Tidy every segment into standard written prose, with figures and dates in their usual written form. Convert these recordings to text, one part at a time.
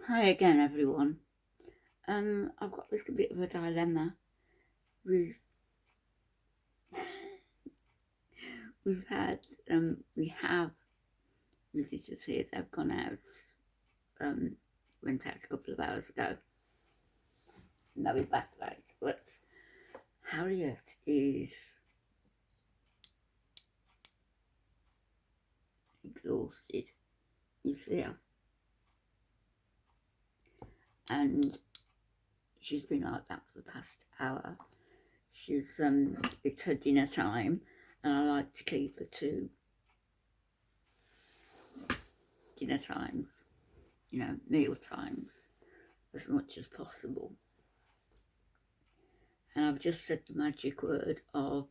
Hi again, everyone. I've got a little bit of a dilemma. We've we've had we have visitors here. They've gone out. Went out a couple of hours ago. And they'll be back later. But Harriet is exhausted. You see her, and she's been like that for the past hour. She's it's her dinner time, and I like to keep her to dinner times, meal times, as much as possible. And I've just said the magic word of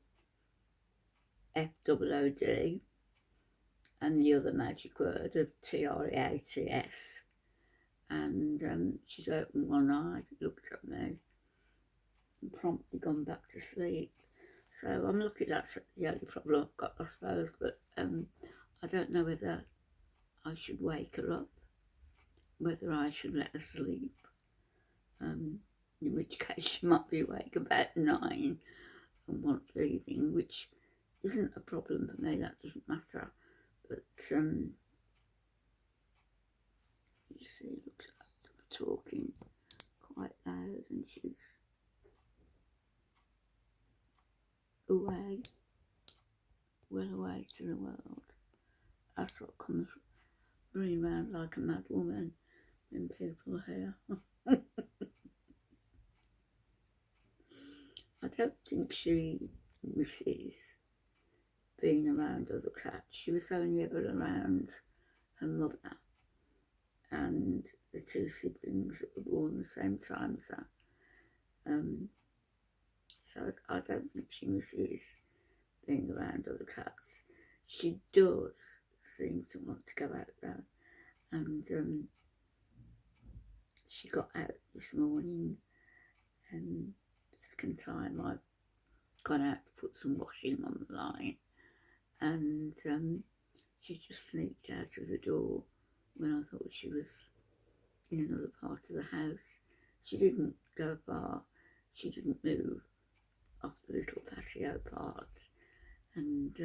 FOOD and the other magic word of TREATS. And she's opened one eye, looked at me, and promptly gone back to sleep. So I'm lucky that's the only problem I've got, I suppose. But I don't know whether I should wake her up, whether I should let her sleep. In which case she might be awake about 9 and want leaving, which isn't a problem for me, that doesn't matter. But you see, looks like I'm talking quite loud, and she's away, well away to the world. That's what comes running around like a mad woman when people are here. I don't think she misses being around other cats. She was only ever around her mother and the 2 siblings that were born the same time as her. So I don't think she misses being around other cats. She does seem to want to go out there, and she got out this morning, and second time I've gone out to put some washing on the line, and she just sneaked out of the door when I thought she was in another part of the house. She didn't go far, she didn't move off the little patio part, and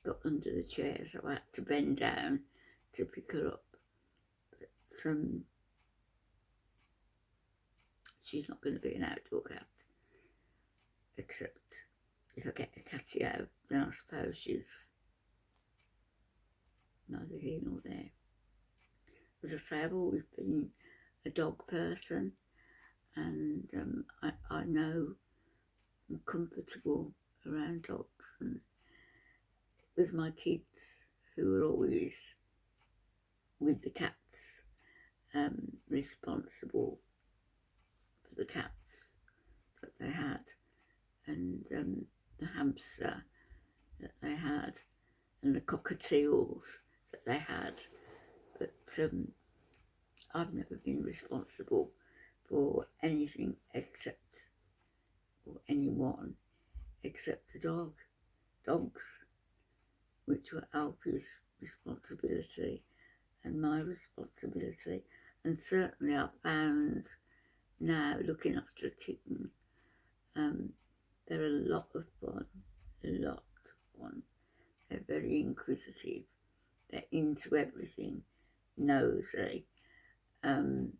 got under the chair, so I had to bend down to pick her up. But she's not going to be an outdoor cat, except if I get a catty out, then I suppose she's neither here nor there. As I say, I've always been a dog person, and I know I'm comfortable around dogs, and it was my kids who were always with the cats, responsible for the cats that they had, and the hamster that they had, and the cockatiels that they had. But I've never been responsible for anything except, or anyone except the dogs, which were Alfie's responsibility and my responsibility. And certainly I found now, looking after a kitten, they're a lot of fun, They're very inquisitive, they're into everything, nosy, and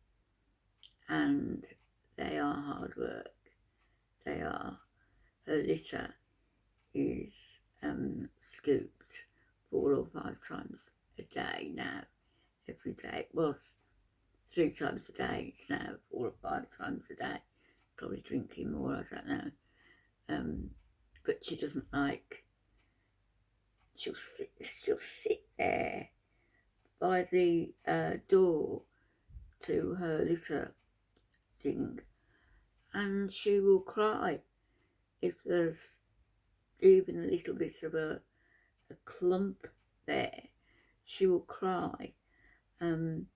they are hard work. They are. Her litter is scooped 4 or 5 times a day now, every day. It was 3 times a day, it's now 4 or 5 times a day. Probably drinking more, I don't know. But she doesn't like, she'll sit there by the door to her litter thing, and she will cry if there's even a little bit of a clump there. She will cry, and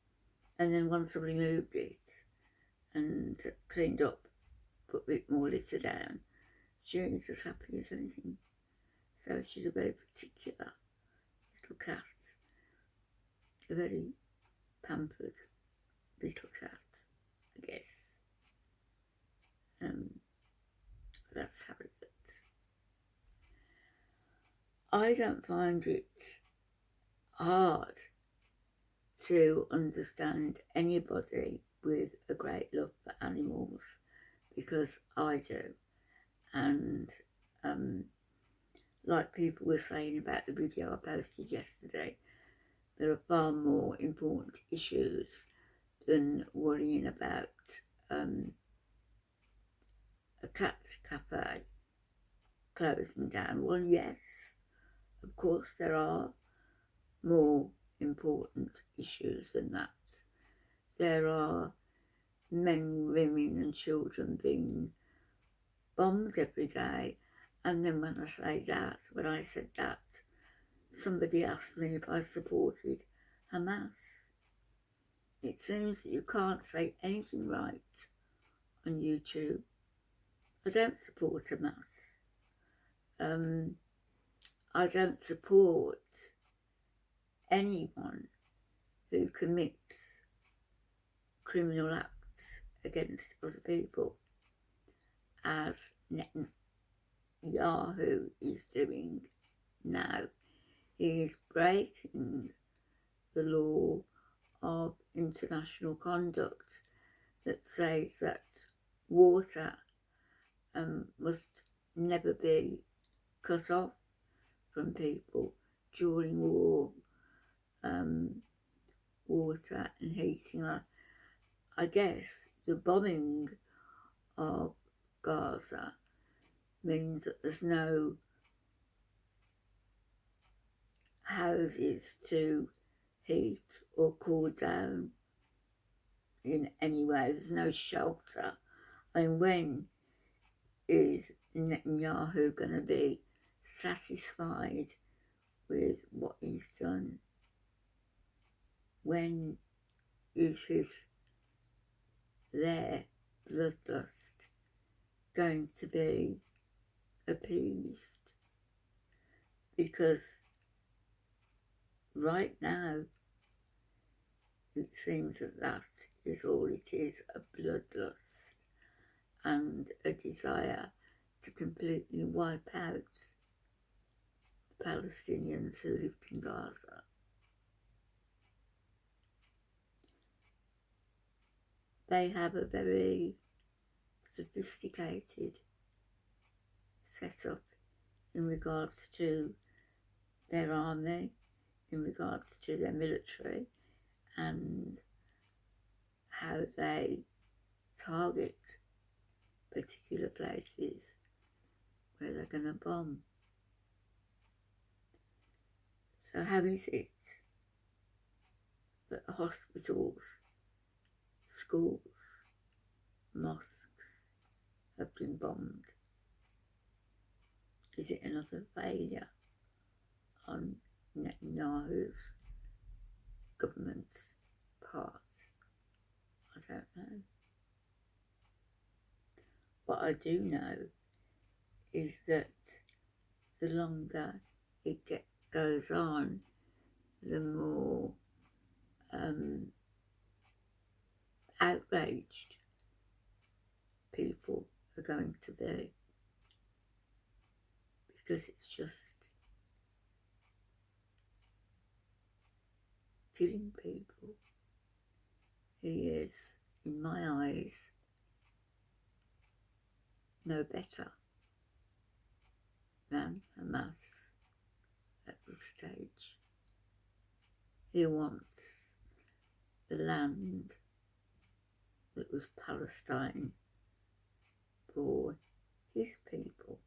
then once I've removed it and cleaned up, put a bit more litter down, she's as happy as anything. So she's a very particular little cat, a very pampered little cat, I guess. That's Harriet. I don't find it hard to understand anybody with a great love for animals, because I do. And like people were saying about the video I posted yesterday, there are far more important issues than worrying about a cat cafe closing down. Well, yes, of course there are more important issues than that. There are men, women and children being bombed every day. And then when I said that, somebody asked me if I supported Hamas. It seems that you can't say anything right on YouTube. I don't support Hamas. I don't support anyone who commits criminal acts against other people, as Netanyahu is doing now. He is breaking the law of international conduct that says that water must never be cut off from people during war. Water and heating. I guess the bombing of Gaza means that there's no houses to heat or cool down in any way. There's no shelter. And when is Netanyahu going to be satisfied with what he's done? When is their bloodlust going to be appeased? Because right now it seems that is all it is, a bloodlust and a desire to completely wipe out the Palestinians who lived in Gaza. They have a very sophisticated setup in regards to their army, in regards to their military, and how they target particular places where they're going to bomb. So how is it that hospitals, schools, mosques have been bombed? Is it another failure on Netanyahu's government's part? I don't know. What I do know is that the longer it goes on, the more outraged people are going to be, because it's just killing people. He is, in my eyes, no better than Hamas at this stage. He wants the land that was Palestine for his people.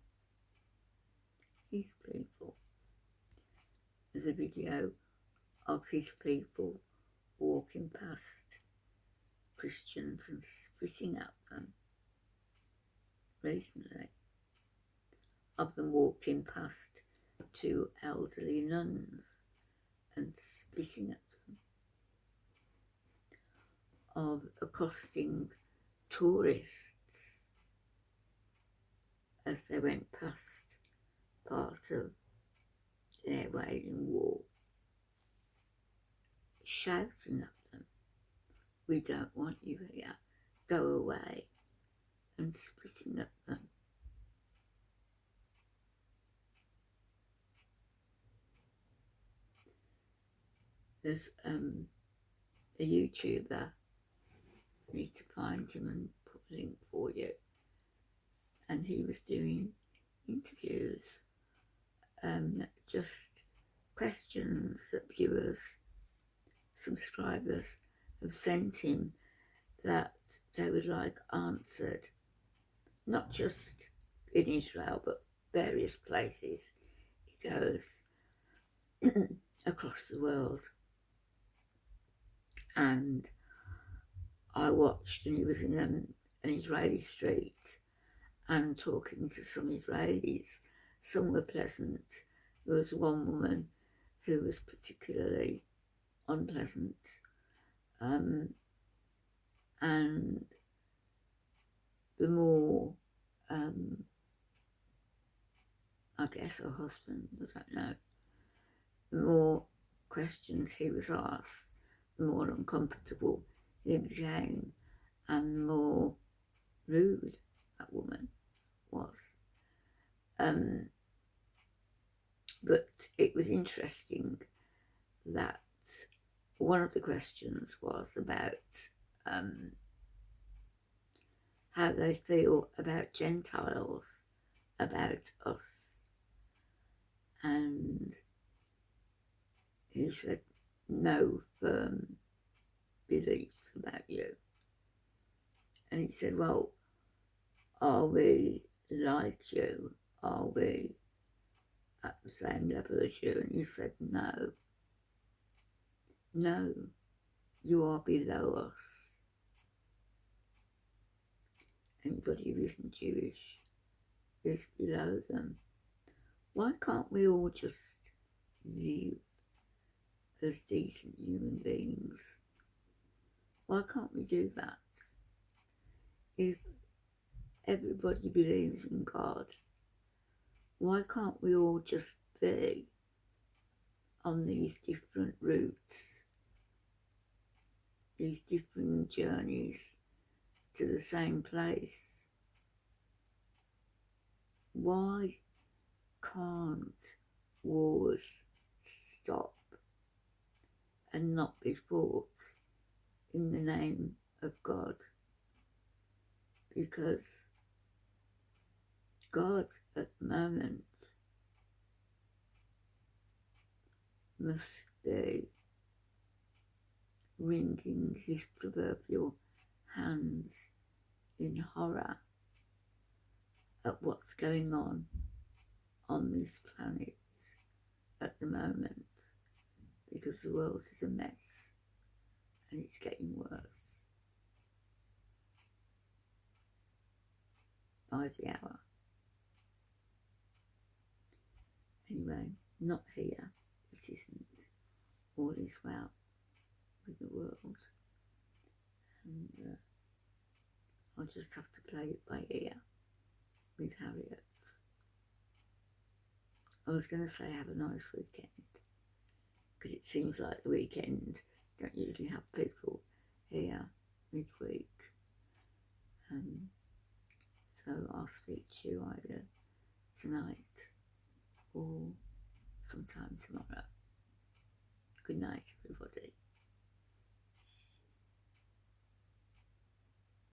His people. There's a video of his people walking past Christians and spitting at them recently, of them walking past two elderly nuns and spitting at them, of accosting tourists as they went past part of their Wailing Wall, shouting at them, we don't want you here, go away, and spitting at them. There's a YouTuber, I need to find him and put a link for you, and he was doing interviews, just questions that viewers, subscribers have sent him that they would like answered, not just in Israel but various places he goes across the world. And I watched, and he was in an Israeli street and talking to some Israelis. Some were pleasant. There was one woman who was particularly unpleasant, and the more, I guess her husband, I don't know, the more questions he was asked, the more uncomfortable he became, and the more rude that woman was. But it was interesting that one of the questions was about how they feel about Gentiles, about us. And he said, no firm beliefs about you. And he said, well, are we like you? Are we at the same level as you? And he said, no. No, you are below us. Anybody who isn't Jewish is below them. Why can't we all just live as decent human beings? Why can't we do that? If everybody believes in God, why can't we all just be on these different routes, these different journeys to the same place? Why can't wars stop and not be fought in the name of God? Because God at the moment must be wringing his proverbial hands in horror at what's going on this planet at the moment, because the world is a mess and it's getting worse by the hour. Anyway, not here, it isn't. All is well with the world, and I'll just have to play it by ear with Harriet. I was going to say have a nice weekend, because it seems like the weekend don't usually have people here midweek. So I'll speak to you either tonight or sometime tomorrow. Good night.